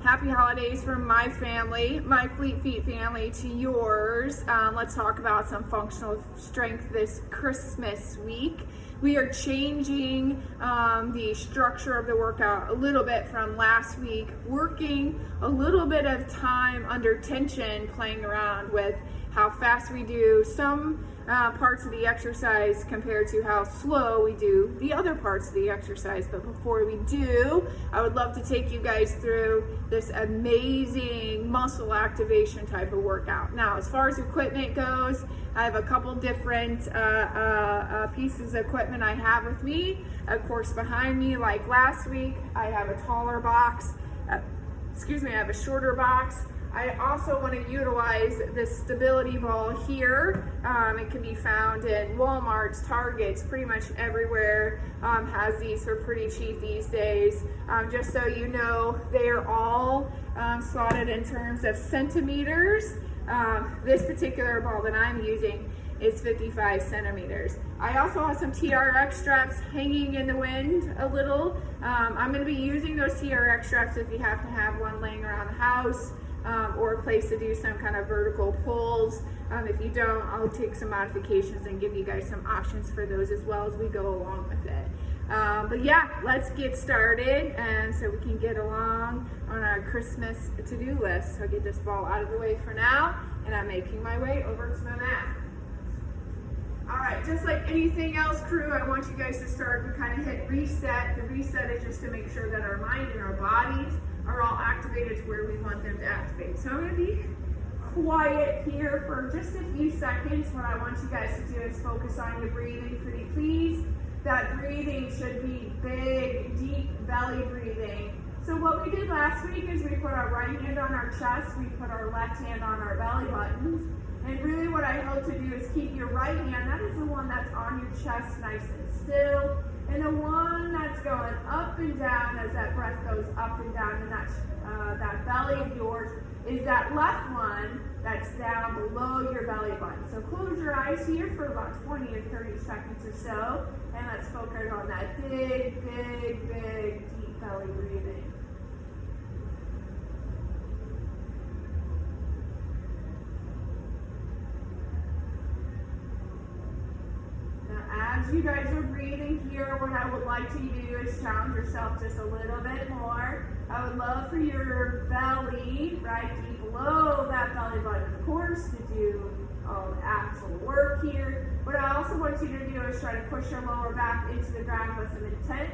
Happy holidays from my family, my Fleet Feet family, to yours. Let's talk about some functional strength this Christmas week. We are changing the structure of the workout a little bit from last week, working a little bit of time under tension, playing around with how fast we do some parts of the exercise compared to how slow we do the other parts of the exercise. But before we do, I would love to take you guys through this amazing muscle activation type of workout. Now, as far as equipment goes, I have a couple different pieces of equipment I have with me. Of course, behind me, like last week, I have a taller box. I have a shorter box. I also want to utilize this stability ball here. It can be found in Walmart's, Targets, pretty much everywhere has these for pretty cheap these days. Just so you know, they are all slotted in terms of centimeters. This particular ball that I'm using is 55 centimeters. I also have some TRX straps hanging in the wind a little. I'm going to be using those TRX straps if you happen to have one laying around the house. Or a place to do some kind of vertical pulls. If you don't, I'll take some modifications and give you guys some options for those as well as we go along with it. But yeah, let's get started, and so we can get along on our Christmas to-do list. So I'll get this ball out of the way for now, and I'm making my way over to my mat. All right, just like anything else, crew, I want you guys to start and kind of hit reset. The reset is just to make sure that our mind and our bodies are all activated to where we want them to activate. So I'm going to be quiet here for just a few seconds. What I want you guys to do is focus on your breathing, pretty please. That breathing should be big, deep belly breathing. So what we did last week is we put our right hand on our chest, we put our left hand on our belly buttons, and really what I hope to do is keep your right hand, that is the one that's on your chest, nice and still, and the one that's going up and down as that breath goes up and down, and that belly of yours is that left one that's down below your belly button. So close your eyes here for about 20 or 30 seconds or so, and let's focus on that big, big, big, deep belly breathing. As you guys are breathing here, what I would like to do is challenge yourself just a little bit more. I would love for your belly, right deep below that belly button, of course, to do actual work here. What I also want you to do is try to push your lower back into the ground with some intent,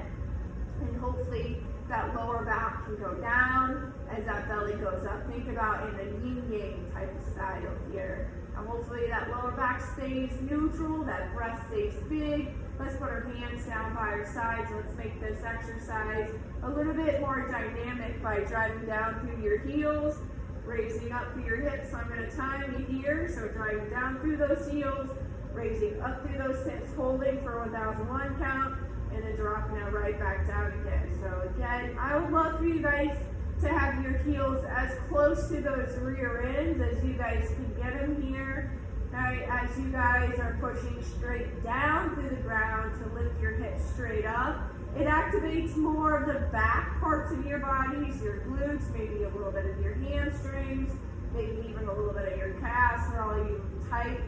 and hopefully that lower back can go down as that belly goes up. Think about in a yin-yang type of style here. And hopefully that lower back stays neutral, that breath stays big. Let's put our hands down by our sides. Let's make this exercise a little bit more dynamic by driving down through your heels, raising up through your hips. So I'm going to time you here. So driving down through those heels, raising up through those hips, holding for 1001 count, and then dropping it right back down again. So again, I would love for you guys to have your heels as close to those rear ends as you guys can get them here. Right, as you guys are pushing straight down through the ground to lift your hips straight up. It activates more of the back parts of your bodies, your glutes, maybe a little bit of your hamstrings, maybe even a little bit of your calves for all you tight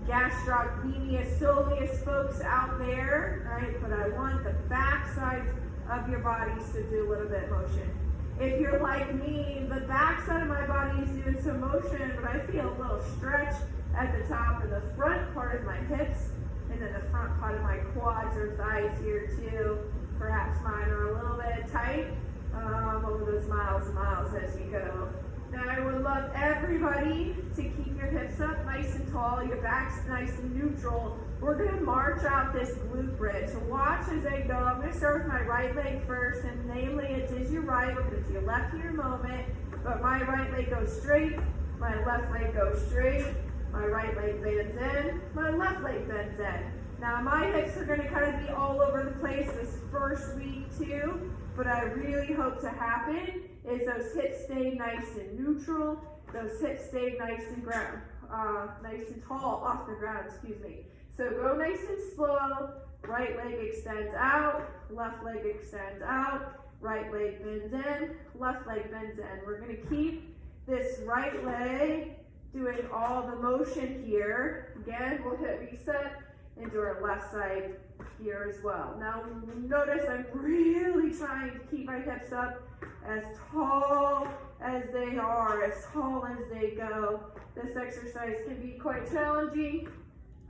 gastrocnemius soleus folks out there, right? But I want the back side of your bodies to do a little bit of motion. If you're like me, the back side of my body is doing some motion, but I feel a little stretch at the top of the front part of my hips, and then the front part of my quads or thighs here too. Perhaps mine are a little bit tight over those miles and miles as you go. Now I would love everybody to keep your hips up nice and tall, your back's nice and neutral. We're going to march out this glute bridge. So watch as I go. I'm going to start with my right leg first, and namely it is your right. We're going to do your left here in a moment, but my right leg goes straight, my left leg goes straight, my right leg bends in, my left leg bends in. Now my hips are going to kind of be all over the place this first week too, but I really hope to happen is those hips stay nice and neutral, those hips stay nice and nice and tall off the ground, excuse me. So go nice and slow, right leg extends out, left leg extends out, right leg bends in, left leg bends in. We're gonna keep this right leg doing all the motion here. Again, we'll hit reset and do our left side here as well. Now notice I'm really trying to keep my hips up as tall as they are, as tall as they go. This exercise can be quite challenging.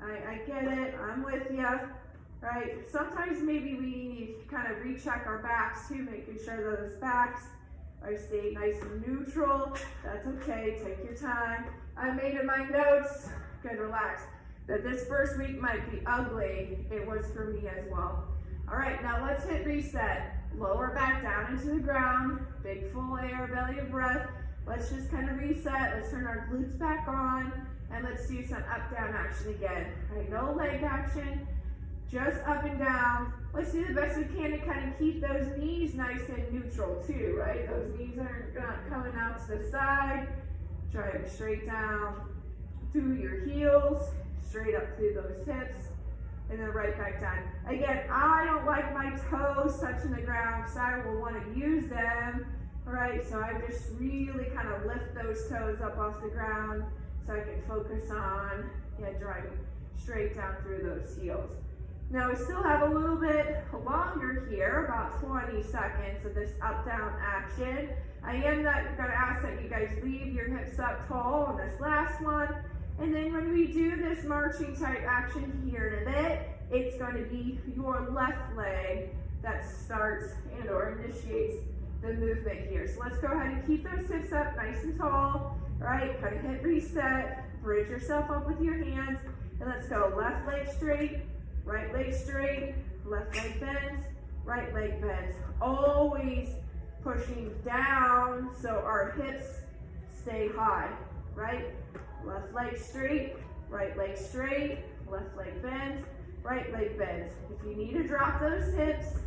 I get it, I'm with you, right? Sometimes maybe we need to kind of recheck our backs too, making sure that those backs are staying nice and neutral. That's okay, take your time. I made in my notes, good, relax, that this first week might be ugly. It was for me as well. All right, now let's hit reset. Lower back down into the ground, big full air, belly of breath. Let's just kind of reset. Let's turn our glutes back on, and let's do some up-down action again. All right, no leg action, just up and down. Let's do the best we can to kind of keep those knees nice and neutral too, right? Those knees aren't coming out to the side. Drive straight down through your heels, straight up through those hips, and then right back down. Again, I don't like my toes touching the ground because I will want to use them, right? So I just really kind of lift those toes up off the ground so I can focus on, driving straight down through those heels. Now we still have a little bit longer here, about 20 seconds of this up-down action. I am going to ask that you guys leave your hips up tall on this last one. And then when we do this marching type action here in a bit, it's going to be your left leg that starts and or initiates the movement here. So let's go ahead and keep those hips up nice and tall, right? Kind of hit reset, bridge yourself up with your hands, and let's go left leg straight, right leg straight, left leg bends, right leg bends. Always pushing down so our hips stay high, right? Left leg straight, right leg straight, left leg bends, right leg bends. If you need to drop those hips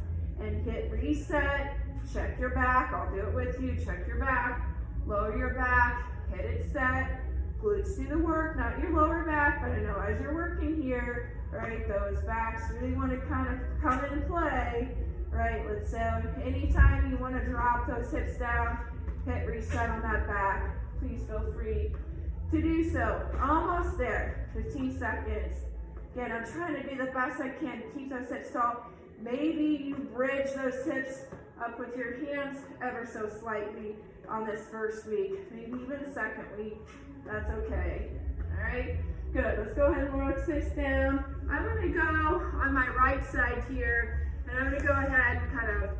and hit reset, check your back. I'll do it with you. Check your back, lower your back, hit it set. Glutes do the work, not your lower back, but I know as you're working here, right, those backs really want to kind of come into play, right? Let's say anytime you want to drop those hips down, hit reset on that back. Please feel free to do so. Almost there, 15 seconds. Again, I'm trying to do the best I can to keep those hips tall. Maybe you bridge those hips up with your hands ever so slightly on this first week, maybe even the second week. That's okay. All right, good. Let's go ahead and rock this down. I'm going to go on my right side here, and I'm going to go ahead and kind of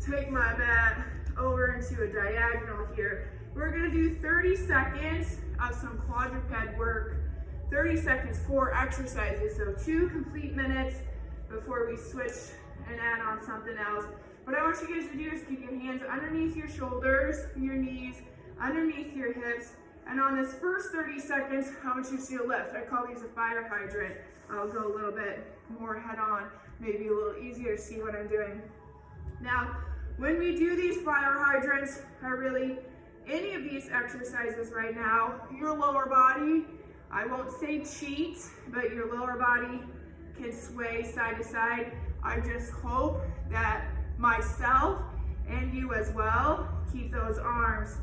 take my mat over into a diagonal here. We're going to do 30 seconds of some quadruped work. 30 seconds, 4 exercises, so 2 complete minutes before we switch and add on something else. What I want you guys to do is keep your hands underneath your shoulders, your knees, underneath your hips, and on this first 30 seconds, I want you to do a lift. I call these a fire hydrant. I'll go a little bit more head on, maybe a little easier to see what I'm doing. Now, when we do these fire hydrants, any of these exercises right now, your lower body, I won't say cheat, but your lower body can sway side to side. I just hope that myself and you as well keep those arms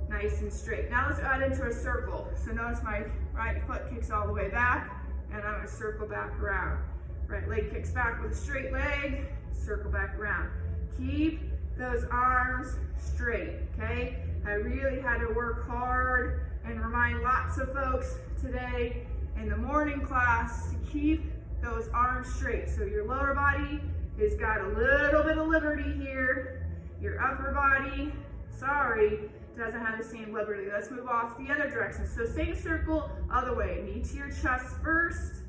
nice and straight. Now let's add into a circle. So notice my right foot kicks all the way back, and I'm going to circle back around. Right leg kicks back with a straight leg, circle back around. Keep those arms straight, okay? I really had to work hard and remind lots of folks today in the morning class to keep those arms straight. So your lower body has got a little bit of liberty here. Your upper body, doesn't have the same liberty. Let's move off the other direction. So same circle, other way. Knee to your chest first,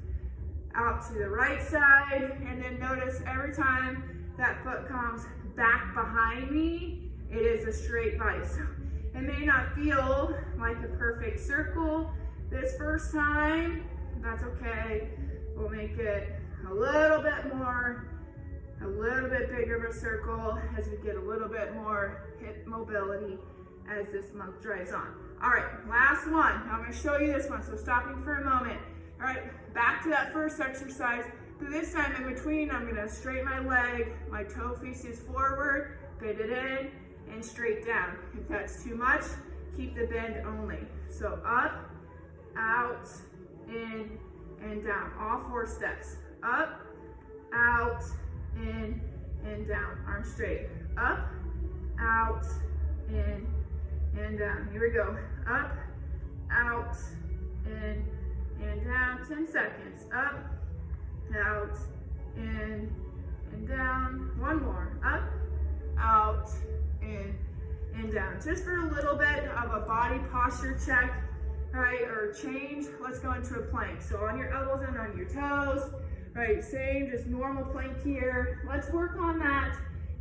out to the right side, and then notice every time that foot comes back behind me, it is a straight bite. So it may not feel like a perfect circle this first time. That's okay. We'll make it a little bit bigger of a circle as we get a little bit more hip mobility as this month drives on. All right, last one. I'm going to show you this one, so stopping for a moment. All right, back to that first exercise. But this time in between, I'm going to straighten my leg. My toe faces forward, Bend it in and straight down. If that's too much, keep the bend only. So up, out, in, and down. All 4 steps. Up, out, in, and down. Arms straight. Up, out, in, and down. Here we go. Up, out, in, and down. 10 seconds. Up, out, in, and down. One more. Up, out, in, and down. Just for a little bit of a body posture check, right, or change. Let's go into a plank. So on your elbows and on your toes, right, same, just normal plank here. Let's work on that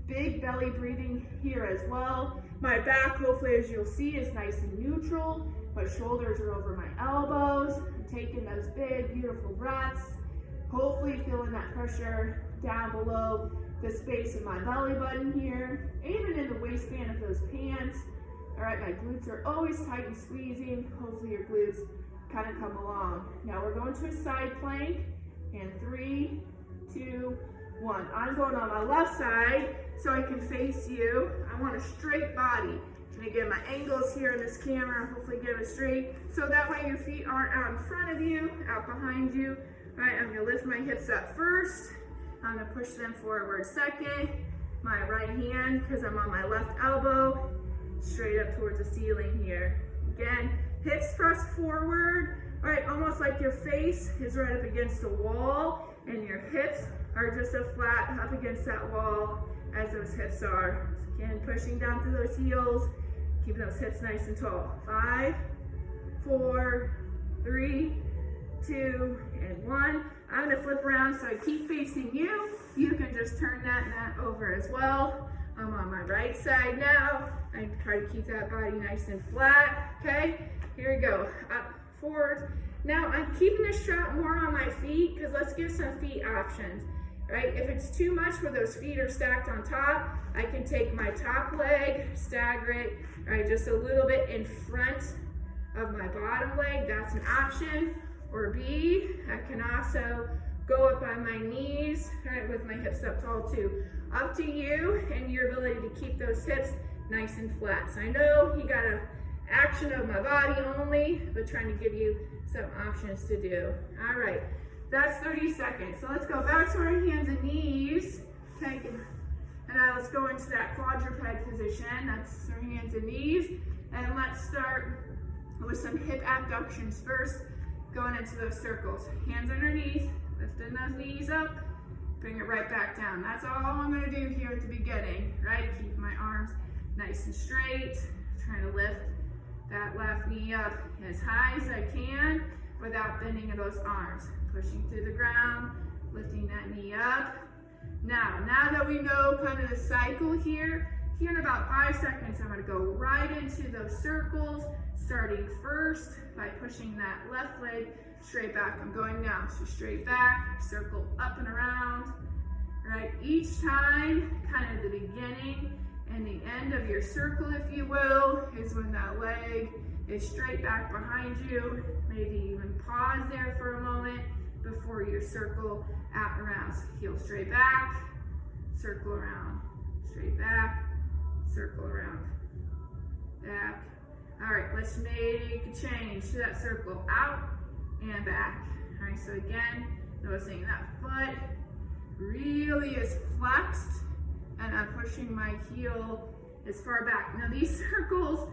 big belly breathing here as well. My back, hopefully, as you'll see, is nice and neutral. My shoulders are over my elbows. I'm taking those big, beautiful breaths. Hopefully feeling that pressure down below the space of my belly button here, even in the waistband of those pants. All right, my glutes are always tight and squeezing. Hopefully your glutes kind of come along. Now we're going to a side plank, and 3, 2, 1. I'm going on my left side so I can face you. I want a straight body. I'm gonna get my angles here in this camera, hopefully get it straight, so that way your feet aren't out in front of you, out behind you. All right, I'm gonna lift my hips up first. I'm gonna push them forward second. My right hand, because I'm on my left elbow, straight up towards the ceiling here. Again, hips press forward. All right, almost like your face is right up against a wall and your hips are just so flat up against that wall as those hips are. So again, pushing down through those heels, keeping those hips nice and tall. 5, 4, 3, 2, and 1. I'm gonna flip around so I keep facing you. You can just turn that mat over as well. I'm on my right side now. I try to keep that body nice and flat, okay? Here we go, up, forward. Now I'm keeping the strap more on my feet because let's give some feet options, right? If it's too much where those feet are stacked on top, I can take my top leg, stagger it, right, just a little bit in front of my bottom leg. That's an option. Or B, I can also go up on my knees, right, with my hips up tall too. Up to you and your ability to keep those hips nice and flat. So I know you got an action of my body only, but trying to give you some options to do. All right, that's 30 seconds. So let's go back to our hands and knees. Okay, and now let's go into that quadruped position. That's our hands and knees. And let's start with some hip abductions first. Going into those circles. Hands underneath, lifting those knees up, bring it right back down. That's all I'm gonna do here at the beginning, right? Keep my arms nice and straight, trying to lift that left knee up as high as I can without bending those arms. Pushing through the ground, lifting that knee up. Now that we know kind of the cycle here in about 5 seconds, I'm gonna go right into those circles, starting first by pushing that left leg straight back. I'm going now, so straight back, circle up and around, right? Each time, kind of the beginning and the end of your circle, if you will, is when that leg is straight back behind you. Maybe even pause there for a moment before your circle out and around. So heel straight back, circle around, straight back, circle around, back. All right, let's make a change to that circle, out and back. All right, so again, noticing that foot really is flexed and I'm pushing my heel as far back. Now these circles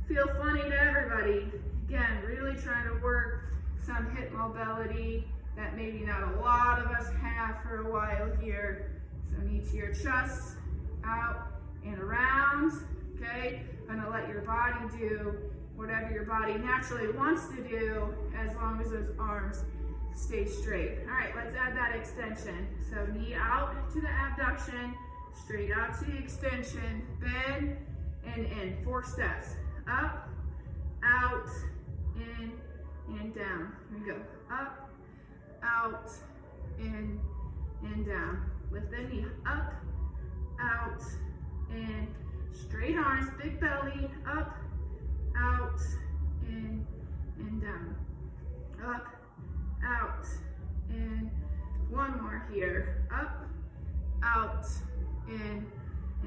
feel funny to everybody. Again, really trying to work some hip mobility that maybe not a lot of us have for a while here. So knee to your chest, out and around, okay? Gonna let your body do whatever your body naturally wants to do as long as those arms stay straight. All right, let's add that extension. So knee out to the abduction, straight out to the extension, bend and in. 4 steps. Up, out, in, and down. Here we go. Up, out, in, and down. Lift the knee up, out, in. Straight arms, big belly, up, out, in, and down. Up, out, in. One more here. Up, out, in,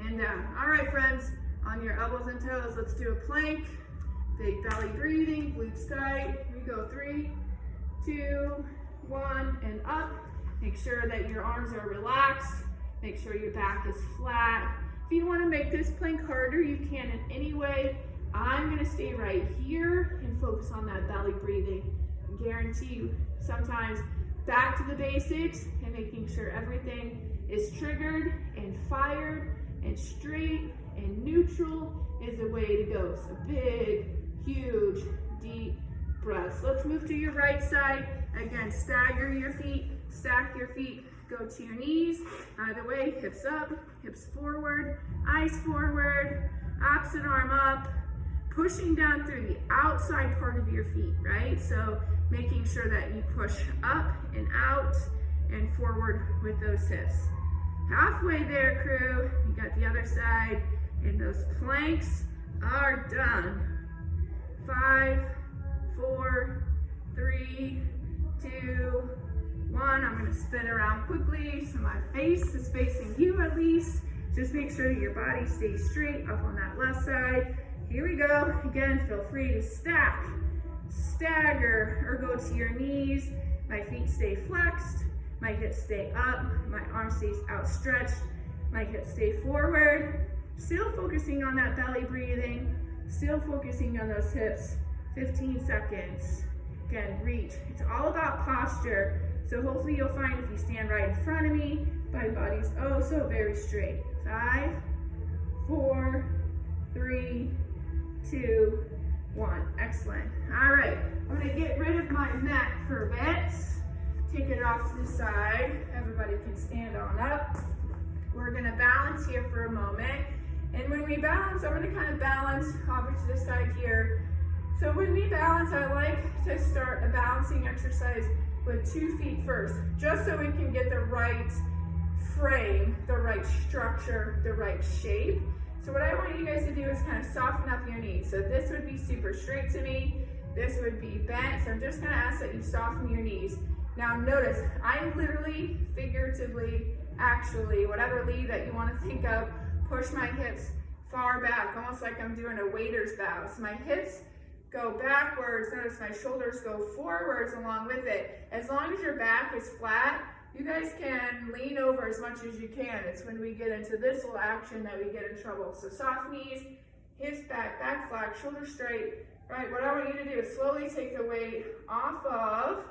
and down. All right, friends, on your elbows and toes, let's do a plank. Big belly breathing, glutes tight. Here we go, 3, 2, 1, and up. Make sure that your arms are relaxed. Make sure your back is flat. If you want to make this plank harder, you can in any way. I'm going to stay right here and focus on that belly breathing. I guarantee you, sometimes back to the basics and making sure everything is triggered and fired and straight and neutral is the way to go. So big, huge, deep breaths. Let's move to your right side. Again, stagger your feet, stack your feet, go to your knees. Either way, hips up, hips forward, eyes forward, opposite arm up, pushing down through the outside part of your feet, right? So making sure that you push up and out and forward with those hips. Halfway there, crew. You got the other side, and those planks are done. 5, 4, 3, 2, 1. I'm going to spin around quickly so my face is facing you at least. Just make sure your body stays straight up on that left side. Here we go. Again, feel free to stack, stagger, or go to your knees. My feet stay flexed. My hips stay up. My arm stays outstretched. My hips stay forward. Still focusing on that belly breathing. Still focusing on those hips. 15 seconds. Again, reach. It's all about posture. So hopefully you'll find if you stand right in front of me, my body's oh so very straight. 5, 4, 3, 2, 1. Excellent. All right. I'm going to get rid of my mat for a bit. Take it off to the side. Everybody can stand on up. We're going to balance here for a moment. And when we balance, I'm going to kind of balance over to the side here. So when we balance, I like to start a balancing exercise with 2 feet first, just so we can get the right frame, the right structure, the right shape. So what I want you guys to do is kind of soften up your knees. So this would be super straight to me. This would be bent. So I'm just going to ask that you soften your knees. Now notice, I literally, figuratively, actually, whatever lead that you want to think of, push my hips far back, almost like I'm doing a waiter's bow. So my hips go backwards. Notice my shoulders go forwards along with it. As long as your back is flat, you guys can lean over as much as you can. It's when we get into this little action that we get in trouble. So soft knees, hips back, back flat, shoulders straight. Right, what I want you to do is slowly take the weight off of,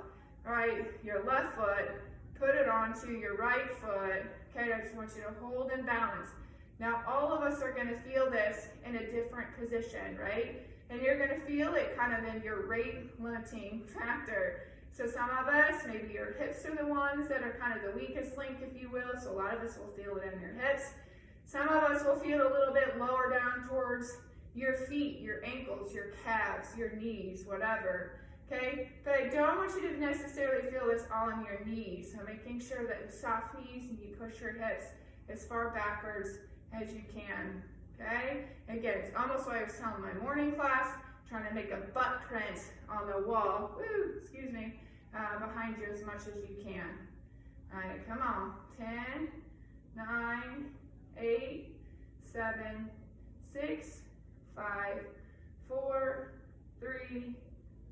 right, your left foot, put it onto your right foot. Okay, I just want you to hold and balance. Now, all of us are going to feel this in a different position, right? And you're going to feel it kind of in your rate limiting factor. So some of us, maybe your hips are the ones that are kind of the weakest link, if you will. So a lot of us will feel it in your hips. Some of us will feel it a little bit lower down towards your feet, your ankles, your calves, your knees, whatever. Okay, but I don't want you to necessarily feel this all in your knees. So making sure that you soft knees and you push your hips as far backwards as you can. Okay, again, it's almost like I was telling my morning class, trying to make a butt print on the wall, excuse me, behind you as much as you can. All right, come on. 10, 9, 8, 7, 6, 5, 4, 3,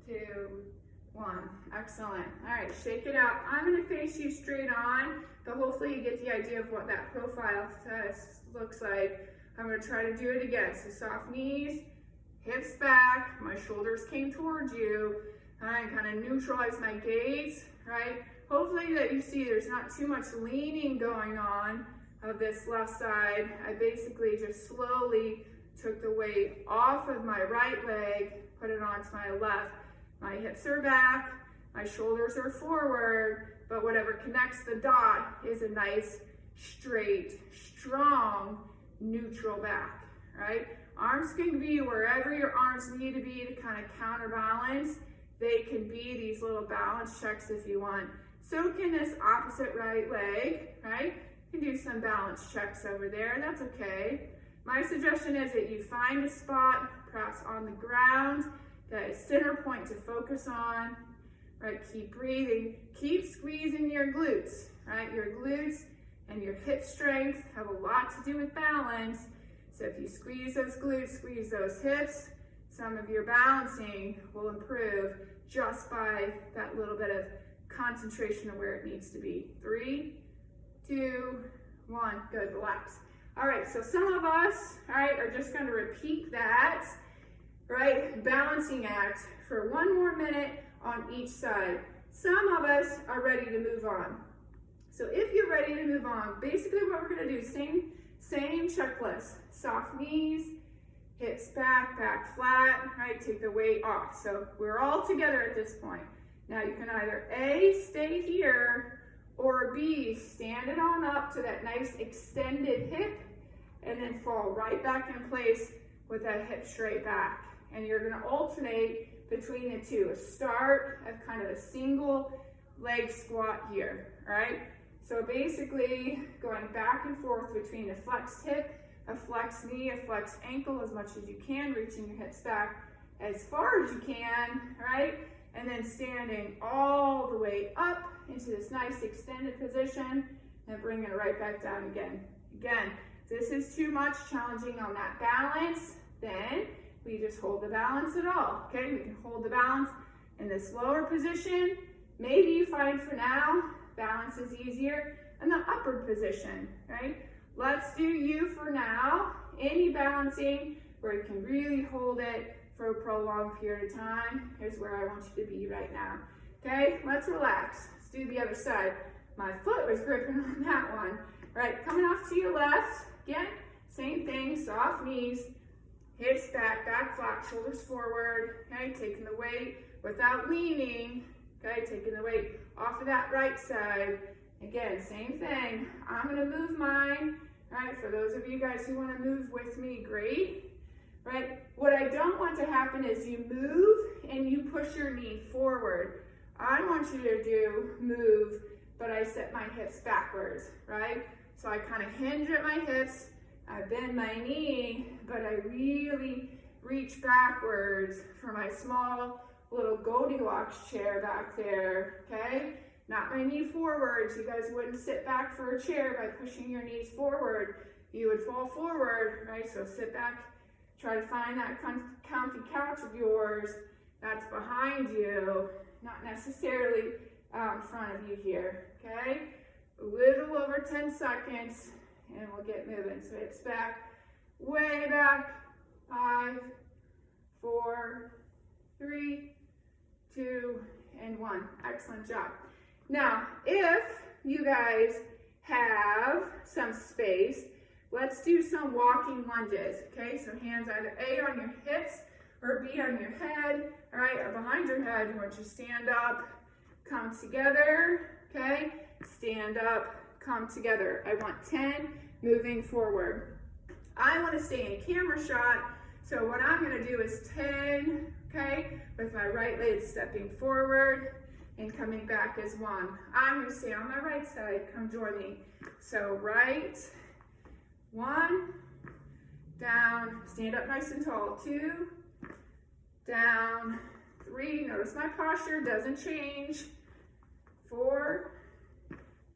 2, 1. Excellent. All right, shake it out. I'm going to face you straight on, but hopefully you get the idea of what that profile looks like. I'm going to try to do it again. So soft knees, hips back, my shoulders came towards you. All right, kind of neutralize my gaze, right? Hopefully that you see there's not too much leaning going on of this left side. I basically just slowly took the weight off of my right leg, put it onto my left. My hips are back, my shoulders are forward, but whatever connects the dot is a nice, straight, strong, neutral back, right? Arms can be wherever your arms need to be to kind of counterbalance. They can be these little balance checks if you want. So can this opposite right leg, right? You can do some balance checks over there, that's okay. My suggestion is that you find a spot, perhaps on the ground, that is center point to focus on, right? Keep breathing, keep squeezing your glutes, right? Your glutes and your hip strength have a lot to do with balance. So if you squeeze those glutes, squeeze those hips, some of your balancing will improve just by that little bit of concentration of where it needs to be. 3, 2, 1, good, relax. All right, so some of us, all right, are just gonna repeat that, right, balancing act for 1 more minute on each side. Some of us are ready to move on. So if you're ready to move on, basically what we're gonna do, same checklist. Soft knees, hips back, back flat, right? Take the weight off. So we're all together at this point. Now you can either A, stay here, or B, stand it on up to that nice extended hip, and then fall right back in place with that hip straight back. And you're gonna alternate between the two. A start of kind of a single leg squat here, all right? So basically going back and forth between a flexed hip, a flexed knee, a flexed ankle as much as you can, reaching your hips back as far as you can, right? And then standing all the way up into this nice extended position and bringing it right back down again. Again, if this is too much, challenging on that balance, then we just hold the balance at all, okay? We can hold the balance in this lower position. Maybe you find for now, balance is easier in the upward position, right? Let's do you for now. Any balancing where you can really hold it for a prolonged period of time. Here's where I want you to be right now. Okay, let's relax. Let's do the other side. My foot was gripping on that one. Right, coming off to your left. Again, same thing, soft knees, hips back, back flat, shoulders forward. Okay, taking the weight without leaning. Okay, taking the weight off of that right side. Again, same thing. I'm gonna move mine, right? For those of you guys who wanna move with me, great, right? What I don't want to happen is you move and you push your knee forward. I want you to move, but I set my hips backwards, right? So I kind of hinge at my hips, I bend my knee, but I really reach backwards for my small little Goldilocks chair back there, okay? Not my knee forward. You guys wouldn't sit back for a chair by pushing your knees forward. You would fall forward, right? So sit back, try to find that comfy couch of yours that's behind you, not necessarily in front of you here, okay? A little over 10 seconds and we'll get moving. So hips back, way back, 5, 4, 3, 2, and 1. Excellent job. Now, if you guys have some space, let's do some walking lunges, okay? So hands either A on your hips or B on your head, all right, or behind your head. I want you to stand up, come together, okay? Stand up, come together. I want 10 moving forward. I want to stay in camera shot, so what I'm going to do is 10, okay, with my right leg stepping forward and coming back as 1. I'm going to stay on my right side. Come join me. So right, 1, down, stand up nice and tall, 2, down, 3, notice my posture doesn't change, 4,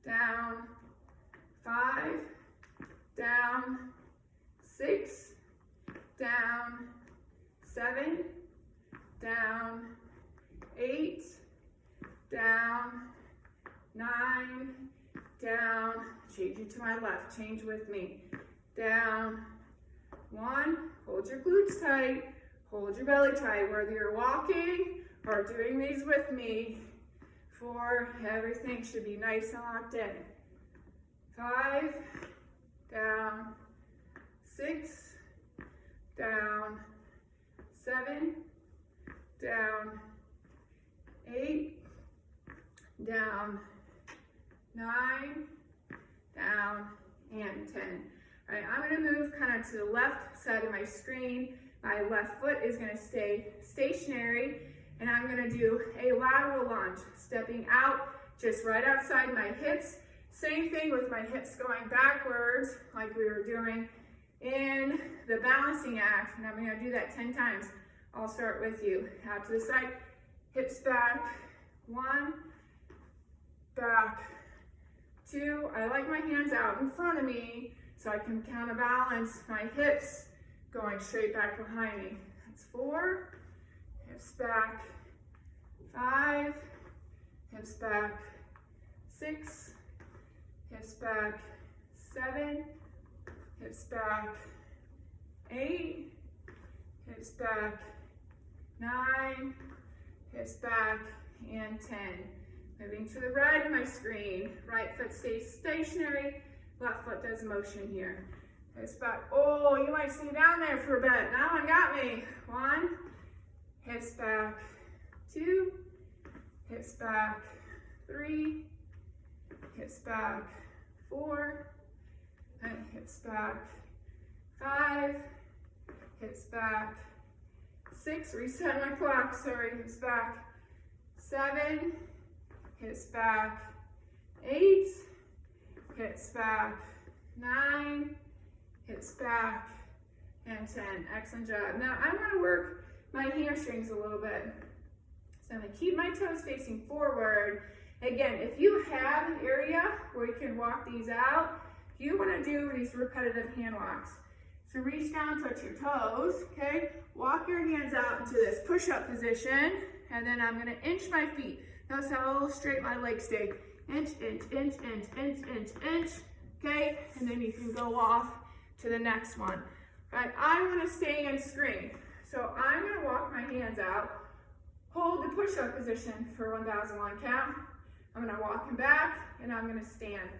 down, 5, down, 6, down, 7, down, 8, down, 9, down, changing to my left, change with me, down, 1, hold your glutes tight, hold your belly tight, whether you're walking or doing these with me. 4, everything should be nice and locked in. 5, down, 6, down, 7, down, 8, down, 9, down, and 10. All right, I'm gonna move kind of to the left side of my screen. My left foot is gonna stay stationary, and I'm gonna do a lateral lunge, stepping out just right outside my hips. Same thing with my hips going backwards, like we were doing in the balancing act, and I'm gonna do that 10 times. I'll start with you. Out to the side, hips back, 1, back, 2. I like my hands out in front of me so I can counterbalance my hips going straight back behind me. That's 4. Hips back. 5. Hips back. 6. Hips back. 7. Hips back. 8. Hips back. 9. Hips back. And 10. Moving to the right of my screen. Right foot stays stationary. Left foot does motion here. Hips back. Oh, you might stay down there for a bit. That one got me. 1. Hips back. 2. Hips back. 3. Hips back. 4. And hips back. 5. Hips back. 6. Reset my clock. Sorry. Hips back. 7. Hips back. 8. Hips back. 9. Hips back. And 10. Excellent job. Now I'm going to work my hamstrings a little bit. So I'm going to keep my toes facing forward. Again, if you have an area where you can walk these out, you want to do these repetitive hand walks. So reach down, touch your toes, okay? Walk your hands out into this push-up position, and then I'm going to inch my feet. Notice how straight my legs stay. Inch, inch, inch, inch, inch, inch, inch, okay? And then you can go off to the next one. Right, I'm going to stay in screen. So I'm going to walk my hands out, hold the push-up position for 1,001 count. I'm going to walk them back, and I'm going to stand.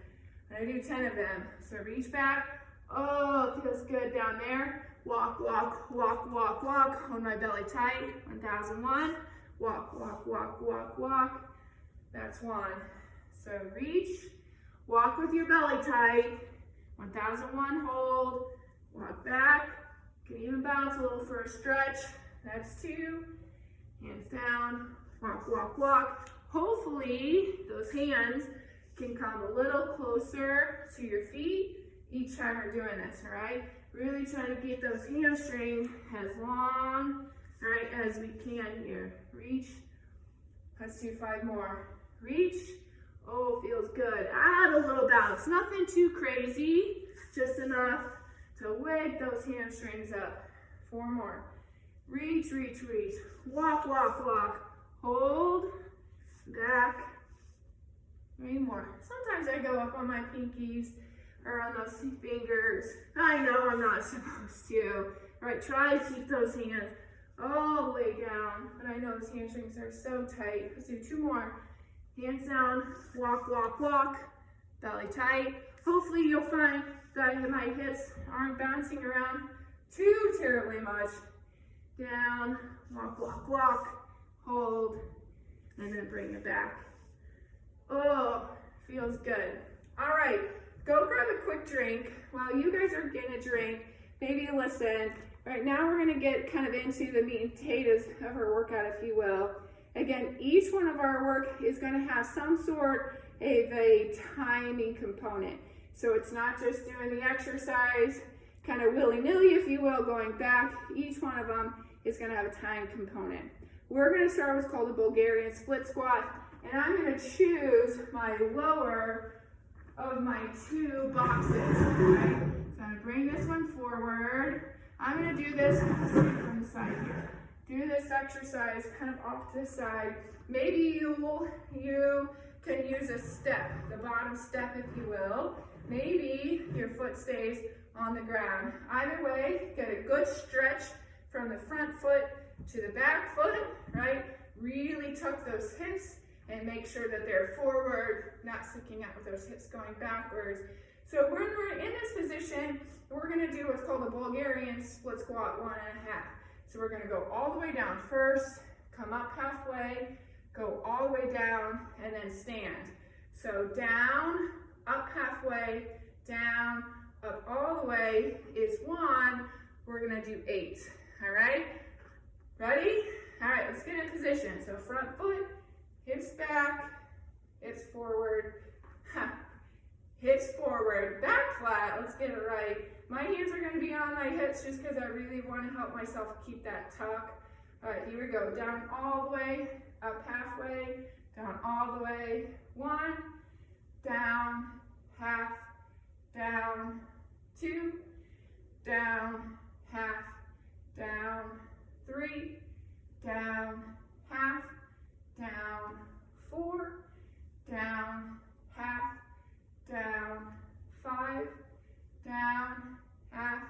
I'm going to do 10 of them. So reach back. Oh, it feels good down there. Walk, walk, walk, walk, walk. Hold my belly tight. 1,001. Walk, walk, walk, walk, walk. That's 1. So reach. Walk with your belly tight. 1,001. Hold. Walk back. You can even bounce a little for a stretch. That's 2. Hands down. Walk, walk, walk. Hopefully, those hands can come a little closer to your feet each time we're doing this, all right? Really trying to keep those hamstrings as long, all right, as we can here. Reach. Let's do 5 more. Reach. Oh, feels good. Add a little bounce. Nothing too crazy, just enough to wake those hamstrings up. 4 more. Reach, reach, reach. Walk, walk, walk. Hold. Back. 3 more. Sometimes I go up on my pinkies or on those fingers. I know I'm not supposed to. All right, try to keep those hands all the way down. But I know those hamstrings are so tight. Let's do 2 more. Hands down. Walk, walk, walk. Belly tight. Hopefully you'll find that my hips aren't bouncing around too terribly much. Down. Walk, walk, walk. Hold. And then bring it back. Oh, feels good. All right, go grab a quick drink. While you guys are getting a drink, maybe listen. Right now we're gonna get kind of into the meat and potatoes of our workout, if you will. Again, each one of our work is gonna have some sort of a timing component. So it's not just doing the exercise kind of willy-nilly, if you will, going back. Each one of them is gonna have a time component. We're going to start with what's called a Bulgarian split squat, and I'm going to choose my lower of my 2 boxes. Right? So I'm going to bring this one forward. I'm going to do this from the side here. Do this exercise kind of off to the side. Maybe you can use a step, the bottom step, if you will. Maybe your foot stays on the ground. Either way, get a good stretch from the front foot to the back foot, right? Really tuck those hips and make sure that they're forward, not sticking out with those hips going backwards. So when we're in this position, we're gonna do what's called a Bulgarian split squat 1.5. So we're gonna go all the way down first, come up halfway, go all the way down, and then stand. So down, up halfway, down, up all the way is 1. We're gonna do 8, all right? Ready? All right, let's get in position. So front foot, hips back, hips forward, hips forward, back flat. Let's get it right. My hands are going to be on my hips just because I really want to help myself keep that tuck. All right, here we go. Down all the way, up halfway, down all the way. 1, down, half, down, 2, down, half, down, 3, down, half, down, 4, down, half, down, 5, down, half,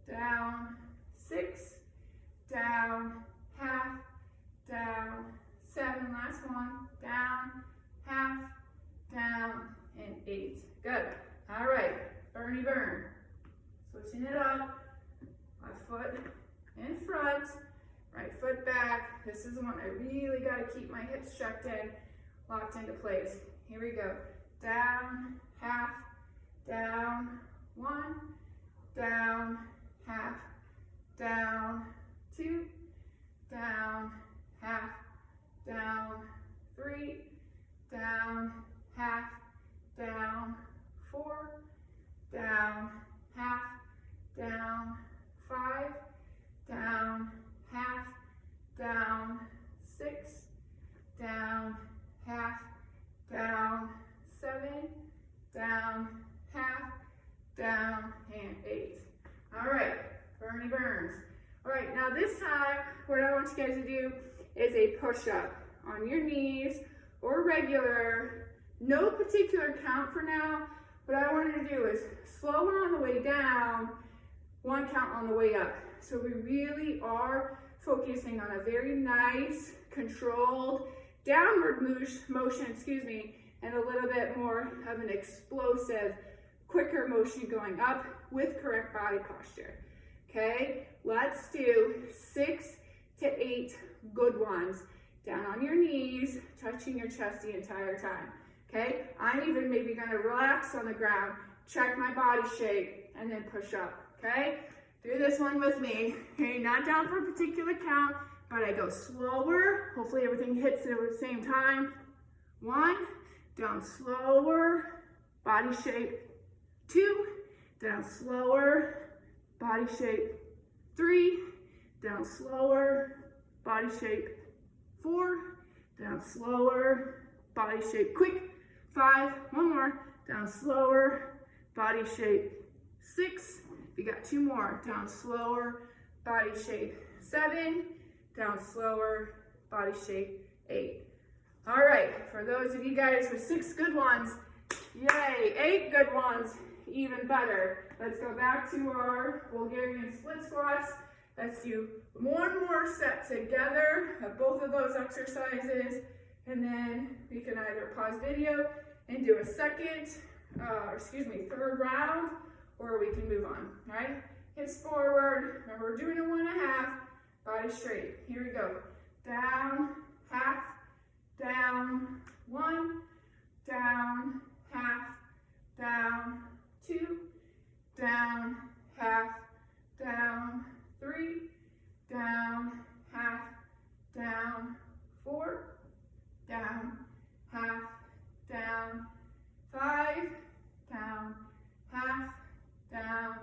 down, 6, down, half, down, 7, last one, down, half, down, and 8. Good. All right, Bernie burn. Switching it up. Left foot in front, right foot back. This is the one I really got to keep my hips checked in, locked into place. Here we go. Down, half, down, 1, down, half, down, 2, down, half, down, 3, down, half, down, 4, down, half, down, 5, down, half, down, 6, down, half, down, 7, down, half, down, and 8. All right, Bernie burns. All right, now this time, what I want you guys to do is a push-up on your knees or regular, no particular count for now. What I want to do is slower on the way down, 1 count on the way up. So we really are focusing on a very nice, controlled downward motion, and a little bit more of an explosive, quicker motion going up with correct body posture. Okay, let's do 6 to 8 good ones. Down on your knees, touching your chest the entire time. Okay, I'm even maybe gonna relax on the ground, check my body shape, and then push up. Okay, do this one with me. Okay, not down for a particular count, but I go slower. Hopefully everything hits at the same time. 1, down slower, body shape. 2, down slower, body shape. 3, down slower, body shape. 4, down slower, body shape. Quick. 5, 1 more, down slower, body shape. 6, we got 2 more, down slower, body shape. 7, down slower, body shape. 8. All right, for those of you guys with 6 good ones, yay, 8 good ones, even better. Let's go back to our Bulgarian split squats. Let's do 1 more set together of both of those exercises, and then we can either pause video and do a third round, or we can move on, all right? Hips forward, remember we're doing a 1.5, body straight. Here we go. Down, half, down, 1, down, half, down, 2, down, half, down, 3, down, half, down, 4, down, half, down, 5, down, half, down,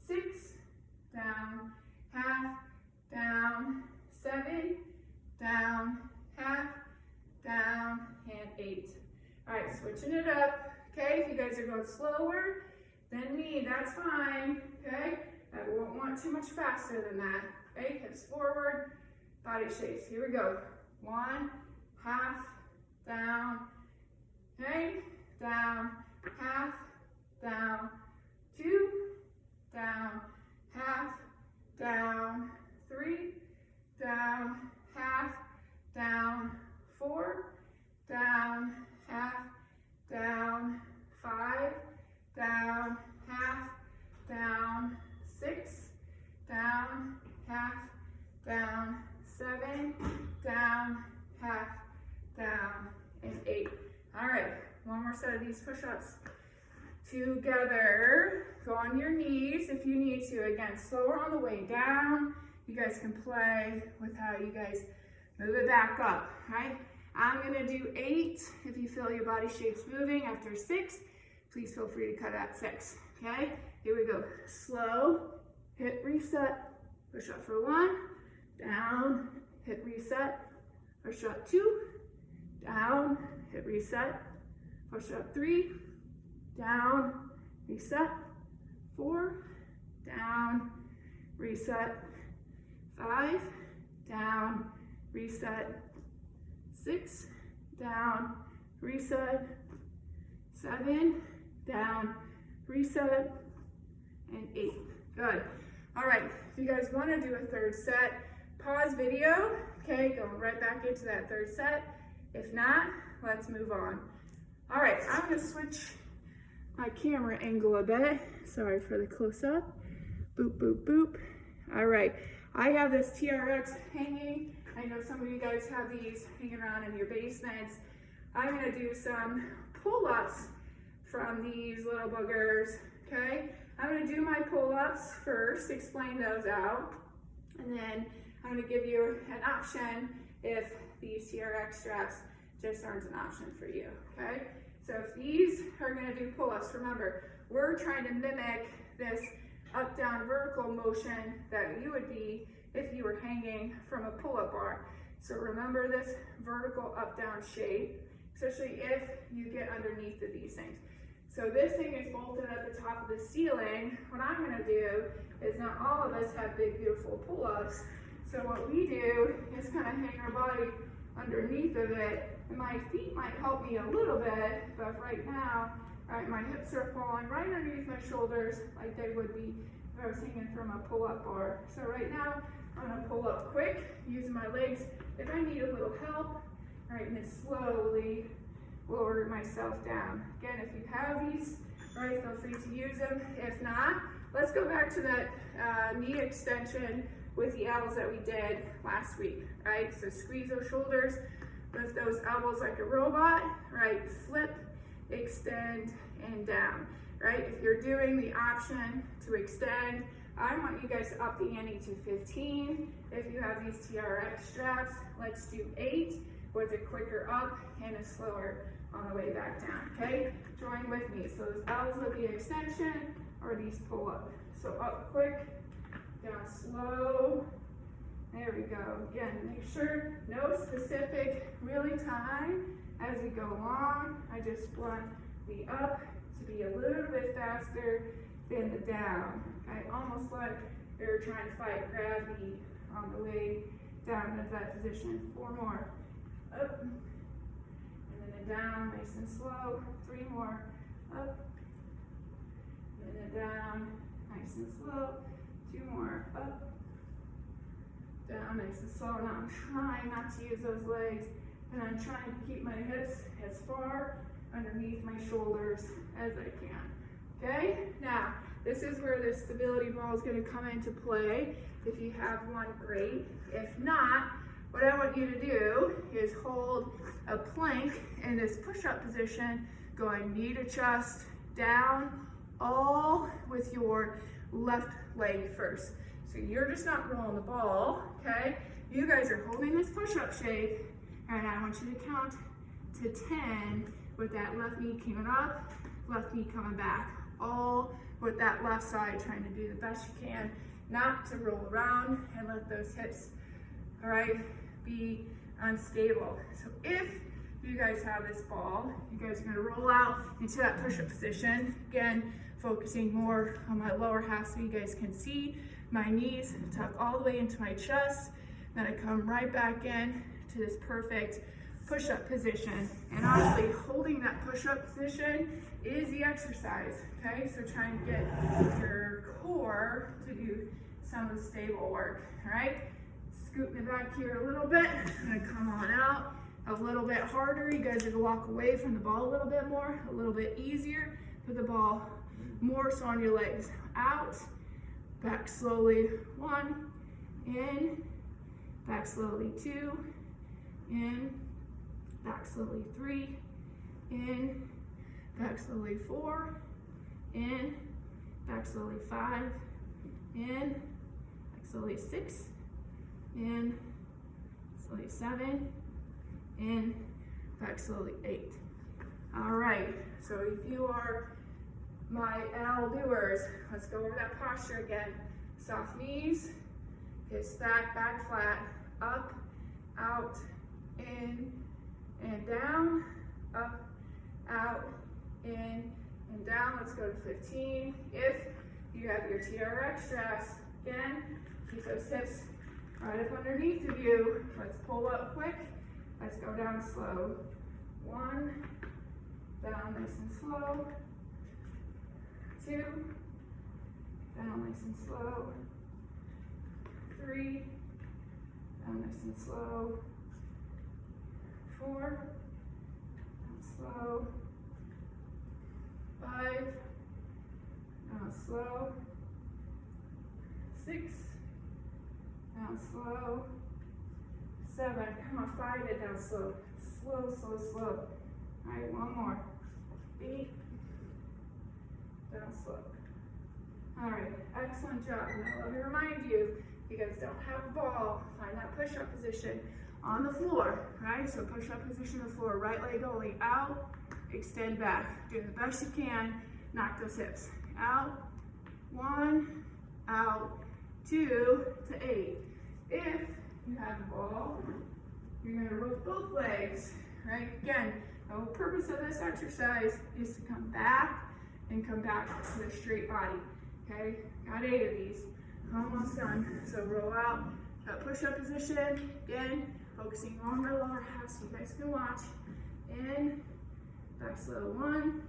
6, down, half, down, 7, down, half, down, and 8. All right, switching it up. Okay, if you guys are going slower than me, that's fine. Okay, I won't want too much faster than that. Okay, hips forward, body shapes. Here we go. 1, half, down, okay, down, half, down, 2, down, half, down, 3, down, half, down, 4, down, half, down, 5, down, half, down, 6, down, half, down, 7, down, half, down, and 8. All right, 1 more set of these push-ups together. Go on your knees if you need to. Again, slower on the way down. You guys can play with how you guys move it back up, right? I'm gonna do 8. If you feel your body shape's moving after 6, please feel free to cut at 6, okay? Here we go. Slow, hit reset, push up for 1, down, hit reset, push up 2, down, hit reset, push up 3, down, reset, 4, down, reset, 5, down, reset, 6, down, reset, 7, down, reset, and 8. Good. All right, if you guys want to do a third set, pause video, okay, go right back into that third set. If not, let's move on. All right, I'm going to switch my camera angle a bit. Sorry for the close-up. Boop, boop, boop. All right, I have this TRX hanging. I know some of you guys have these hanging around in your basements. I'm going to do some pull-ups from these little boogers, okay? I'm going to do my pull-ups first, explain those out, and then I'm going to give you an option if these TRX straps just aren't an option for you, okay? So if these are going to do pull-ups, remember, we're trying to mimic this up-down vertical motion that you would be if you were hanging from a pull-up bar. So remember this vertical up-down shape, especially if you get underneath of these things. So this thing is bolted at the top of the ceiling. What I'm going to do is, not all of us have big, beautiful pull-ups. So what we do is kind of hang our body underneath of it. And my feet might help me a little bit, but right now, right, my hips are falling right underneath my shoulders like they would be if I was hanging from a pull-up bar. So right now, I'm going to pull up quick, using my legs if I need a little help, right, and then slowly lower myself down. Again, if you have these, right, feel free to use them. If not, let's go back to that knee extension with the elbows that we did last week, right? So squeeze those shoulders, lift those elbows like a robot, right? Flip, extend, and down, right? If you're doing the option to extend, I want you guys to up the ante to 15. If you have these TRX straps, let's do 8 with a quicker up and a slower on the way back down, okay? Join with me. So those elbows with the extension or these pull up. So up quick, down slow. There we go. Again, make sure no specific really time as we go along. I just want the up to be a little bit faster than the down. Okay, almost like you're trying to fight gravity on the way down into that position. 4 more. Up. And then down, nice and slow. 3 more. Up. And then down, nice and slow. 2 more. Up. Down, nice and slow. Now I'm trying not to use those legs, and I'm trying to keep my hips as far underneath my shoulders as I can. Okay? Now, this is where the stability ball is going to come into play. If you have one, great. If not, what I want you to do is hold a plank in this push-up position, going knee to chest, down, all with your left leg first. So you're just not rolling the ball, okay? You guys are holding this push-up shape, and I want you to count to 10 with that left knee coming up, left knee coming back, all with that left side, trying to do the best you can, not to roll around and let those hips, all right, be unstable. So if you guys have this ball, you guys are gonna roll out into that push-up position. Again, focusing more on my lower half so you guys can see my knees tuck all the way into my chest. Then I come right back in to this perfect push-up position. And honestly, holding that push-up position is the exercise, okay? So try and get your core to do some of the stable work, all right? Scooting it back here a little bit. I'm gonna come on out a little bit harder. You guys are gonna walk away from the ball a little bit more, a little bit easier. Put the ball more so on your legs. Out, back slowly, 1, in, back slowly, 2, in, back slowly, 3, in, back slowly, 4, in, back slowly, 5, in, back slowly, 6, in, slowly, 7, in, back slowly, 8. All right, so if you are my L doers, let's go over that posture again. Soft knees, hips back, back flat, up, out, in, and down, up, out, in, and down. Let's go to 15. If you have your TRX straps, again, keep those hips right up underneath of you. Let's pull up quick. Let's go down slow. 1, down nice and slow. 2, down nice and slow. 3, down nice and slow. 4, down slow. 5, down slow. 6, down slow. 7, come on, 5 it down slow. Slow, slow, slow. All right, one more. 8, down slow. All right, excellent job. Now let me remind you, you guys don't have a ball, find that push-up position on the floor, right? So push-up position on the floor, right leg only, out, extend back. Do the best you can, knock those hips. Out, 1, out, 2 to 8. If you have the ball, you're gonna roll both legs, right? Again, the whole purpose of this exercise is to come back and come back to a straight body, okay? Got 8 of these, almost done. So roll out, that push-up position, again, focusing on the lower half so you guys can watch. In, back slow 1,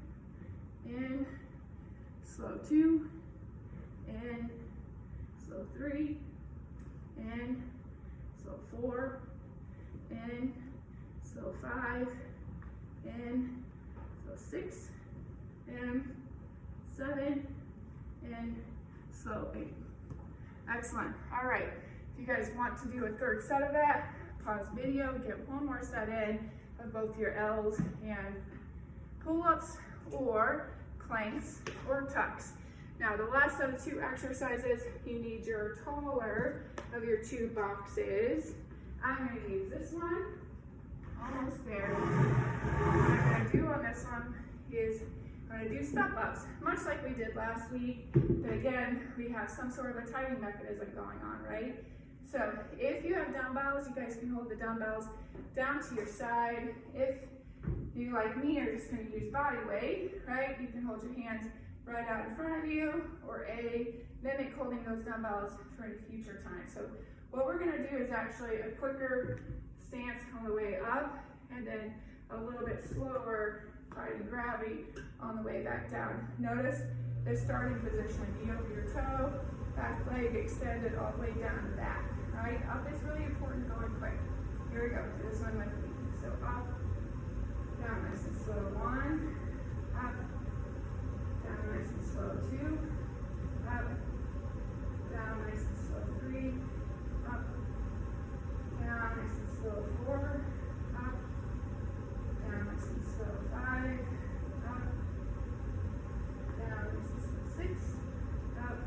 in, slow 2, in, slow 3, in, slow 4, in, slow 5, in, slow 6, in, 7, in, slow 8. Excellent. All right. If you guys want to do a third set of that, pause video, get one more set in of both your L's and pull-ups or planks or tucks. Now the last set of 2 exercises, you need your taller of your 2 boxes. I'm going to use this one, almost there. What I'm going to do on this one is I'm going to do step-ups, much like we did last week, but again, we have some sort of a timing mechanism going on, right? So if you have dumbbells, you guys can hold the dumbbells down to your side. If you, like me, are just going to use body weight, right, you can hold your hands right out in front of you, or mimic holding those dumbbells for any future time. So what we're going to do is actually a quicker stance on the way up, and then a little bit slower fighting gravity on the way back down. Notice the starting position, knee over your toe, back leg extended all the way down to back. All right, up is really important, going quick. Here we go, this one with me. So up, down nice and slow 1, up, down nice and slow 2, up, down nice and slow 3, up, down nice and slow 4, up, down nice and slow 5, up, down nice and slow 6, up,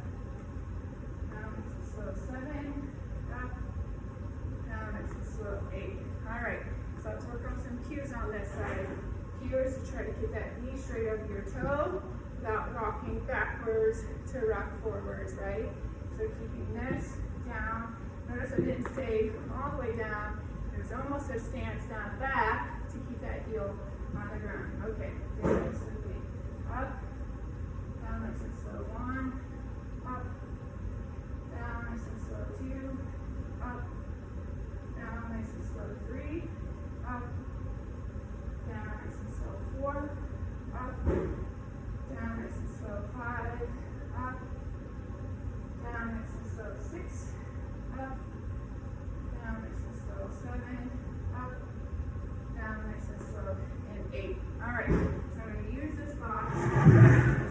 down nice and slow 7, up, down nice and slow 8. All right, so let's work on some cues on this side. Cue is to try to keep that knee straight over your toe without rocking backwards to rock forwards, right? So keeping this down. Notice I didn't stay all the way down. There's almost a stance down back to keep that heel on the ground. Okay, down simply up, down nice and slow 1, up, down nice and slow 2, up, down nice and slow 3, up, down nice and slow 4, up, down nice and slow 5, up, down nice and slow 6, up, down nice and slow 7, up, down nice and slow, and 8. All right, so I'm going to use this box,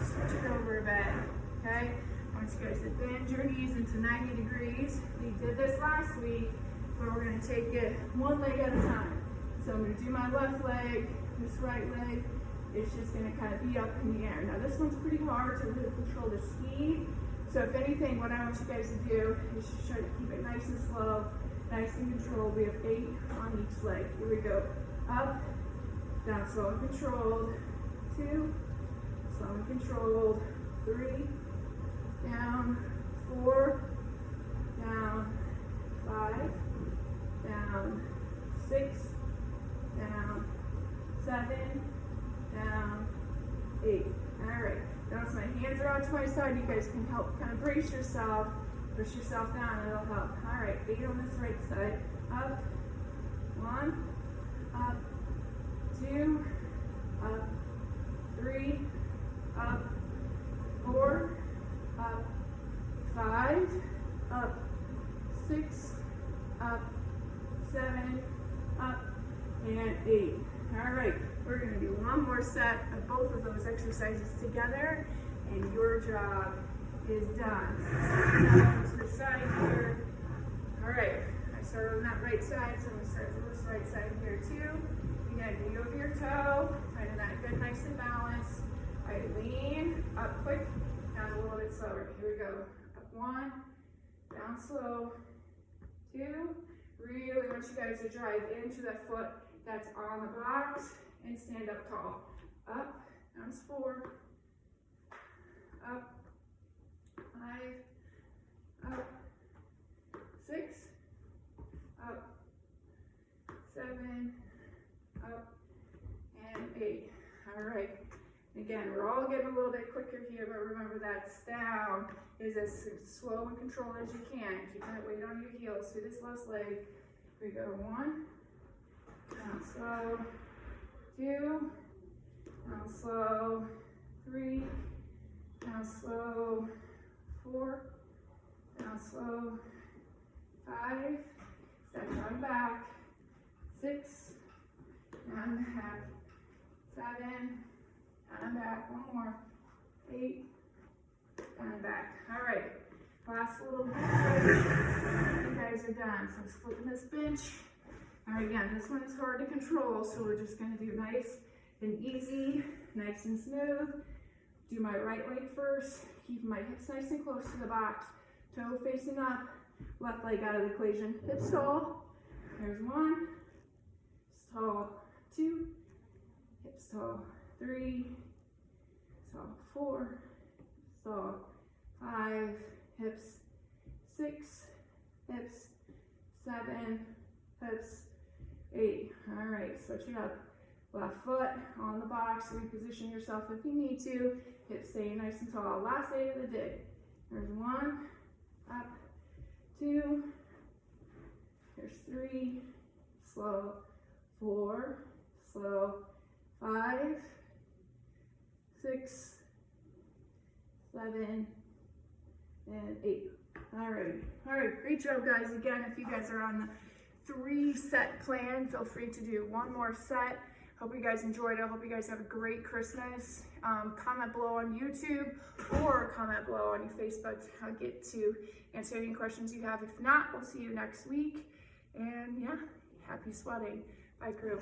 switch it over a bit, okay? I want you guys to bend your knees into 90 degrees. We did this last week, but we're going to take it one leg at a time. So I'm going to do my left leg, this right leg, it's just going to kind of be up in the air. Now this one's pretty hard to really control the speed. So if anything, what I want you guys to do is just try to keep it nice and slow, nice and controlled. We have 8 on each leg. Here we go. Up, down, slow and controlled. 2, slow and controlled. 3, down. 4, down. 5, down. 6, down. 7, down. 8. All hands are out to my side. You guys can help kind of brace yourself, push yourself down, it'll help. All right, 8 on this right side. Up, 1, up, 2, up, 3, up, 4, up, 5, up, 6, up, 7, up, and 8. All right, we're going to do one more set of both of those exercises together, and your job is done. Now to the side here. All right, I started on that right side, so I'm going to start on this right side here too. Again, knee over your toe, finding that good, nice and balanced. All right, lean, up quick, down a little bit slower. Here we go. Up 1, down slow, 2. Really want you guys to drive into that foot that's on the box and stand up tall. Up, down 4, up, 5, up, 6, up, 7, up, and 8. All right. Again, we're all getting a little bit quicker here, but remember that down is as slow and controlled as you can. Keep that weight on your heels through this left leg. Here we go. 1, down slow, 2, down slow, 3, down slow, 4, down slow, 5, step on back, 6, down and back, 7, down and back, 1 more, 8, down and back. All right, last little bit. You guys are done. So just flipping this bench. All right, again, this one is hard to control, so we're just going to do nice and easy, nice and smooth. Do my right leg first, keep my hips nice and close to the box, toe facing up, left leg out of the equation, hips tall. There's 1, hips tall, 2, hips tall, 3, hips tall, 4, hips tall, 5, hips, 6, hips, 7, hips, 8. All right, switch it up. Left foot on the box, reposition yourself if you need to. Hips stay nice and tall. Last 8 of the day. There's 1, up, 2, there's 3, slow, 4, slow, 5, 6, 7, and 8. All right, great job, guys. Again, if you guys are on the 3-set plan, feel free to do one more set. Hope you guys enjoyed it. Hope you guys have a great Christmas. Comment below on YouTube or comment below on your Facebook. I'll get to answer any questions you have. If not, we'll see you next week. And yeah, happy sweating. Bye, crew.